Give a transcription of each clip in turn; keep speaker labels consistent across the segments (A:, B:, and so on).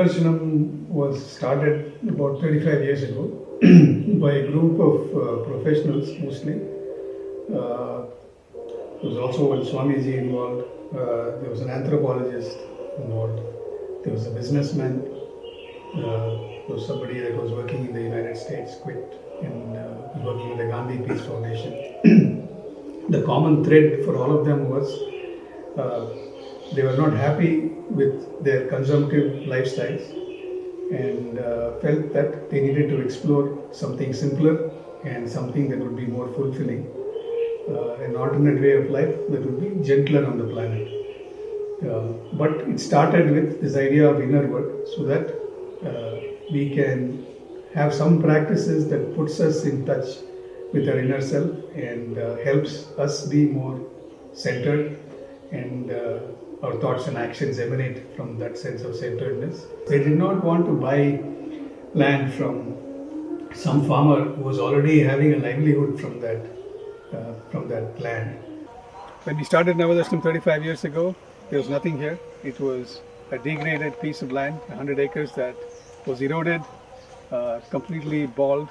A: Navadarshanam was started about 35 years ago by a group of professionals mostly. There was also one Swamiji involved, there was an anthropologist involved, there was a businessman, there was somebody that was working in the United States, quit and was working with the Gandhi Peace Foundation. The common thread for all of them was they were not happy with their consumptive lifestyles and felt that they needed to explore something simpler and something that would be more fulfilling, an alternate way of life that would be gentler on the planet. But it started with this idea of inner work, so that we can have some practices that puts us in touch with our inner self and helps us be more centered, and our thoughts and actions emanate from that sense of centeredness. They did not want to buy land from some farmer who was already having a livelihood from that land. When we started Navadarshanam 35 years ago, there was nothing here. It was a degraded piece of land, 100 acres, that was eroded, completely bald.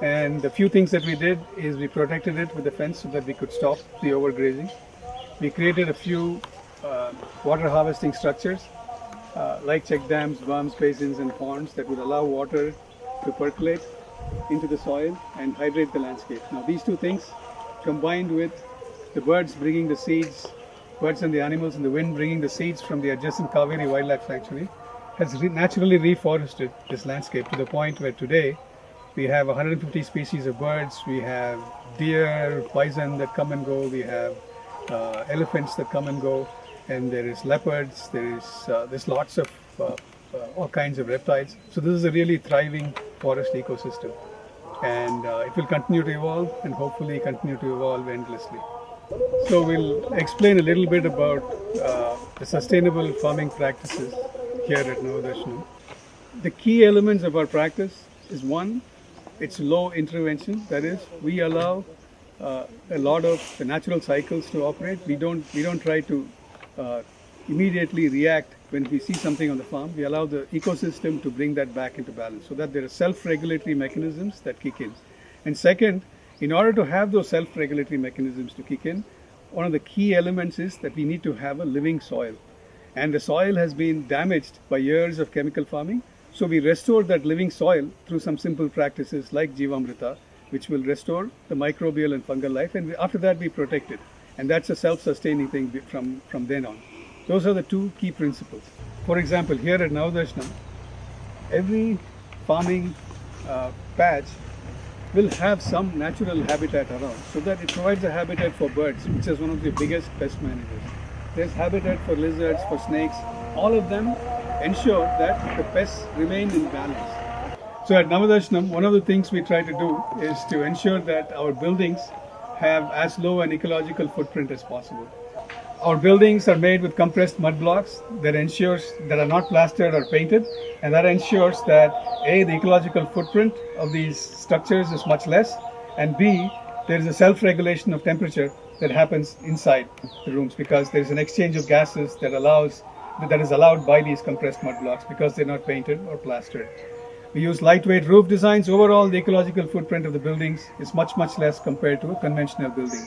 A: And the few things that we did is we protected it with a fence so that we could stop the overgrazing. We created a few water harvesting structures like check dams, berms, basins and ponds that would allow water to percolate into the soil and hydrate the landscape. Now these two things, combined with the birds bringing the seeds, birds and the animals and the wind bringing the seeds from the adjacent Kaveri Wildlife Sanctuary, has naturally reforested this landscape to the point where today we have 150 species of birds, we have deer, bison that come and go, we have elephants that come and go, and there is leopards, there's lots of all kinds of reptiles. So this is a really thriving forest ecosystem, and it will continue to evolve and hopefully continue to evolve endlessly. So we'll explain a little bit about the sustainable farming practices here at Navadarshanam. The key elements of our practice is, one, it's low intervention. That is, we allow a lot of the natural cycles to operate. We don't try to immediately react when we see something on the farm. We allow the ecosystem to bring that back into balance, so that there are self-regulatory mechanisms that kick in. And second, in order to have those self-regulatory mechanisms to kick in, one of the key elements is that we need to have a living soil. And the soil has been damaged by years of chemical farming. So we restore that living soil through some simple practices like Jivamrita, which will restore the microbial and fungal life, and after that we protect it. And that's a self-sustaining thing from then on. Those are the two key principles. For example, here at Navadarshanam, every farming patch will have some natural habitat around, so that it provides a habitat for birds, which is one of the biggest pest managers. There's habitat for lizards, for snakes. All of them ensure that the pests remain in balance. So at Navadarshanam, one of the things we try to do is to ensure that our buildings have as low an ecological footprint as possible. Our buildings are made with compressed mud blocks that are not plastered or painted, and that ensures that A, the ecological footprint of these structures is much less, and B, there is a self-regulation of temperature that happens inside the rooms, because there is an exchange of gases that is allowed by these compressed mud blocks because they're not painted or plastered. We use lightweight roof designs. Overall, the ecological footprint of the buildings is much less compared to a conventional building.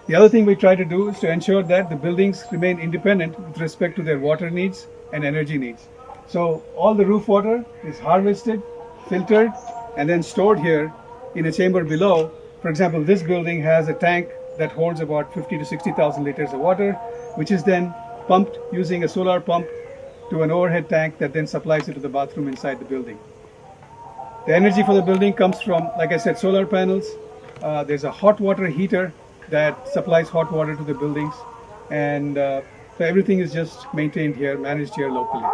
A: The other thing we try to do is to ensure that the buildings remain independent with respect to their water needs and energy needs. So all the roof water is harvested, filtered, and then stored here in a chamber below. For example, this building has a tank that holds about 50 to 60,000 liters of water, which is then pumped using a solar pump to an overhead tank that then supplies it to the bathroom inside the building. The energy for the building comes from, like I said, solar panels. There's a hot water heater that supplies hot water to the buildings, and so everything is just maintained here, managed here locally.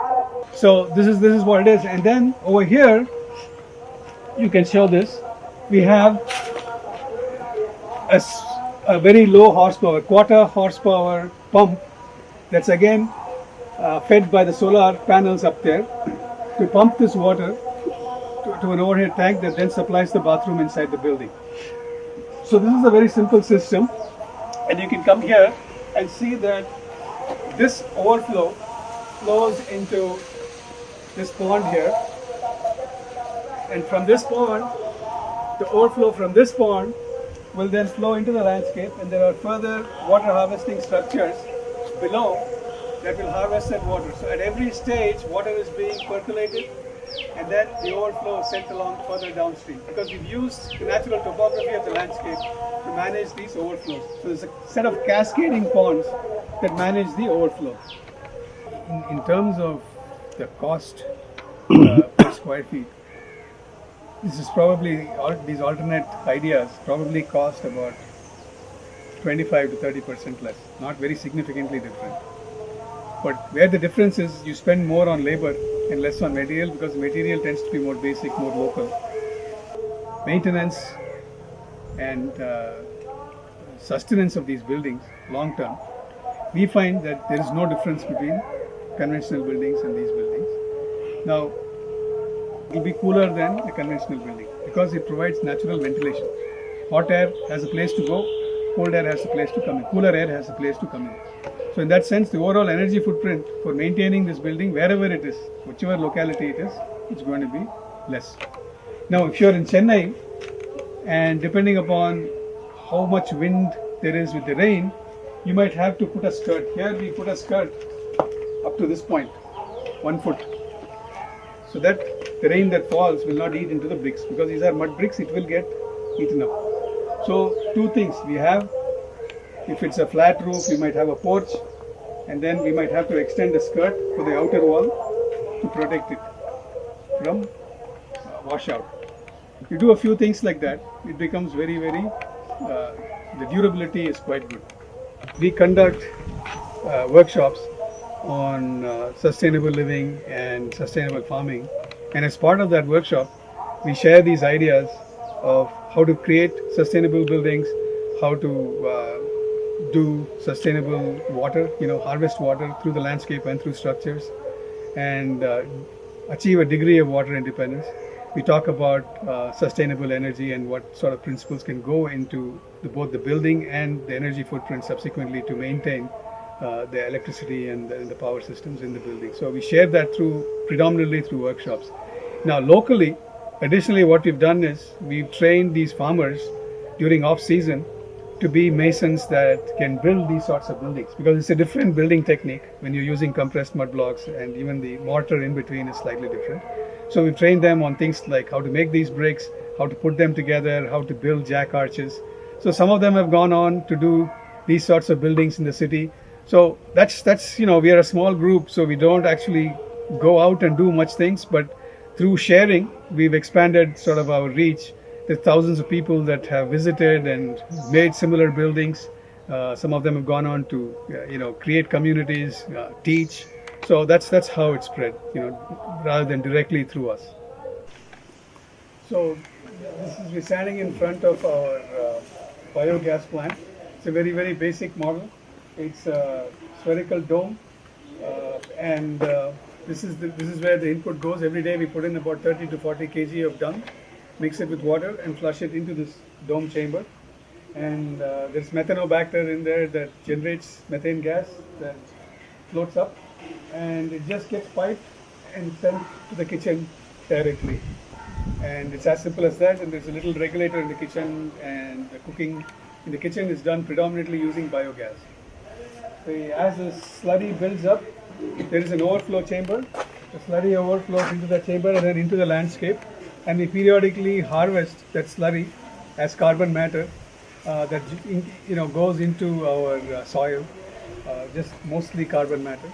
A: So this is what it is. And then over here, you can show this. We have a very low horsepower, quarter horsepower pump that's again fed by the solar panels up there to pump this water to an overhead tank that then supplies the bathroom inside the building. So this is a very simple system, and you can come here and see that this overflow flows into this pond here, and from this pond, the overflow from this pond will then flow into the landscape, and there are further water harvesting structures below that will harvest that water. So at every stage, water is being percolated, and then the overflow is sent along further downstream, because we've used the natural topography of the landscape to manage these overflows. So there's a set of cascading ponds that manage the overflow. In terms of the cost per square feet, this is probably, these alternate ideas probably cost about 25 to 30% less, not very significantly different. But where the difference is, you spend more on labor and less on material, because material tends to be more basic, more local. Maintenance and sustenance of these buildings long term, we find that there is no difference between conventional buildings and these buildings. Now, it will be cooler than a conventional building because it provides natural ventilation. Hot air has a place to go, cold air has a place to come in, cooler air has a place to come in. So in that sense, the overall energy footprint for maintaining this building, wherever it is, whichever locality it is, it's going to be less. Now, if you're in Chennai, and depending upon how much wind there is with the rain, you might have to put a skirt. Here we put a skirt up to this point, 1 foot, so that the rain that falls will not eat into the bricks, because these are mud bricks, it will get eaten up. So two things we have: if it's a flat roof, we might have a porch, and then we might have to extend a skirt for the outer wall to protect it from washout. If you do a few things like that, it becomes very, the durability is quite good. We conduct workshops on sustainable living and sustainable farming, and as part of that workshop, we share these ideas of how to create sustainable buildings, how to do sustainable water, harvest water through the landscape and through structures, and achieve a degree of water independence. We talk about sustainable energy and what sort of principles can go into both the building and the energy footprint subsequently to maintain the electricity and the power systems in the building. So we share that predominantly through workshops. Now locally, additionally, what we've done is we've trained these farmers during off-season to be masons that can build these sorts of buildings, because it's a different building technique when you're using compressed mud blocks, and even the mortar in between is slightly different. So we train them on things like how to make these bricks, how to put them together, how to build jack arches. So some of them have gone on to do these sorts of buildings in the city. So that's we are a small group, so we don't actually go out and do much things, but through sharing, we've expanded sort of our reach. There's thousands of people that have visited and made similar buildings. Some of them have gone on to create communities, teach. So that's how it spread, rather than directly through us. So we're standing in front of our biogas plant. It's a very, very basic model. It's a spherical dome, and this is where the input goes. Every day we put in about 30 to 40 kg of dung, mix it with water, and flush it into this dome chamber. And there's methanobacter in there that generates methane gas that floats up, and it just gets piped and sent to the kitchen directly. And it's as simple as that. And there's a little regulator in the kitchen, and the cooking in the kitchen is done predominantly using biogas. So as the slurry builds up, there is an overflow chamber. The slurry overflows into the chamber and then into the landscape, and we periodically harvest that slurry as carbon matter that goes into our soil, just mostly carbon matter.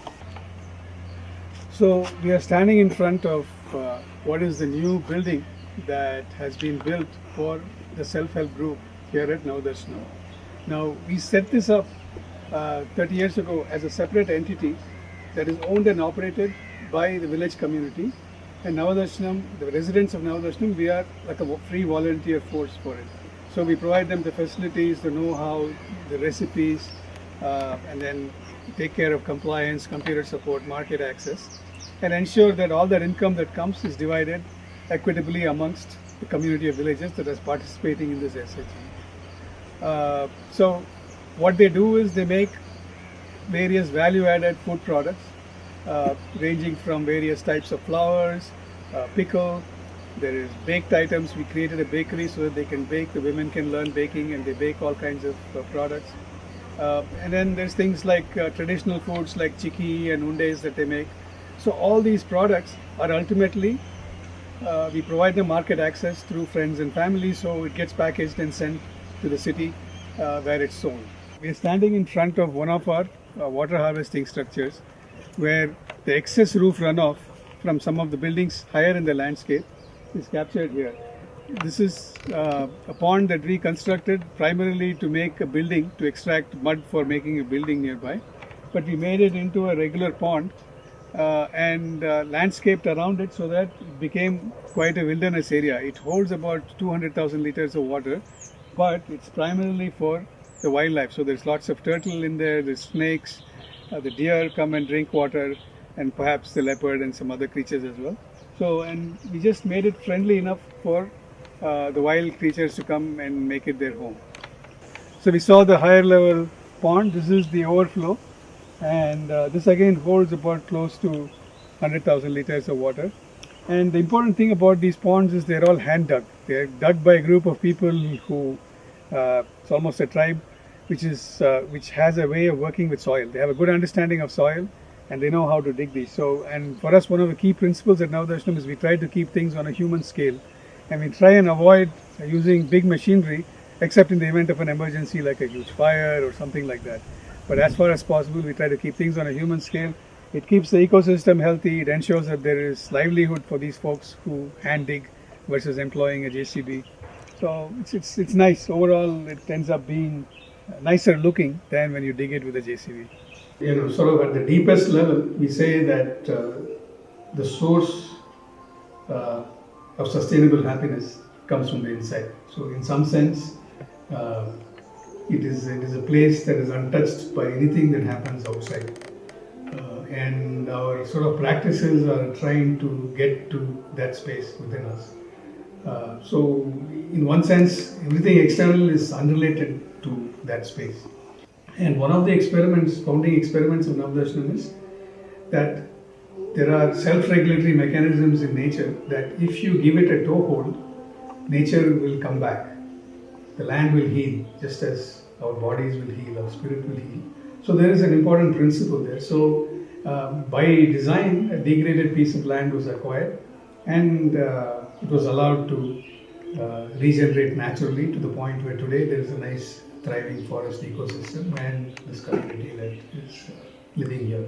A: So we are standing in front of what is the new building that has been built for the self-help group here at Navadarsanam. Now we set this up 30 years ago as a separate entity that is owned and operated by the village community, and Navadarshanam, the residents of Navadarshanam, we are like a free volunteer force for it. So we provide them the facilities, the know-how, the recipes, and then take care of compliance, computer support, market access, and ensure that all that income that comes is divided equitably amongst the community of villages that is participating in this SHG. So what they do is they make various value-added food products ranging from various types of flowers, pickle. There is baked items. We created a bakery so that they can bake. The women can learn baking and they bake all kinds of products. And then there's things like traditional foods like chikki and undes that they make. So all these products are ultimately, we provide them market access through friends and family, so it gets packaged and sent to the city where it's sold. We are standing in front of one of our water harvesting structures where the excess roof runoff from some of the buildings higher in the landscape is captured here. This is a pond that we constructed primarily to make a building, to extract mud for making a building nearby. But we made it into a regular pond and landscaped around it so that it became quite a wilderness area. It holds about 200,000 liters of water, but it's primarily for the wildlife. So there's lots of turtle in there, there's snakes, the deer come and drink water, and perhaps the leopard and some other creatures as well. So, and we just made it friendly enough for the wild creatures to come and make it their home. So we saw the higher level pond. This is the overflow, and this again holds about close to 100,000 liters of water. And the important thing about these ponds is they're all hand dug. They're dug by a group of people who, it's almost a tribe, which has a way of working with soil. They have a good understanding of soil, and they know how to dig these. So, and for us, one of the key principles at Navadarshanam is we try to keep things on a human scale, and we try and avoid using big machinery, except in the event of an emergency like a huge fire or something like that. But as far as possible, we try to keep things on a human scale. It keeps the ecosystem healthy. It ensures that there is livelihood for these folks who hand dig versus employing a JCB. So it's nice. Overall, it ends up being nicer looking than when you dig it with a JCB. Sort of at the deepest level, we say that the source of sustainable happiness comes from the inside. So, in some sense, it is a place that is untouched by anything that happens outside. And our sort of practices are trying to get to that space within us. So, in one sense, everything external is unrelated to that space. And one of the founding experiments of Navadarshanam is that there are self-regulatory mechanisms in nature that if you give it a toehold, nature will come back. The land will heal, just as our bodies will heal, our spirit will heal. So there is an important principle there. So by design, a degraded piece of land was acquired, and it was allowed to regenerate naturally to the point where today there is a nice thriving forest ecosystem and this community that is living here.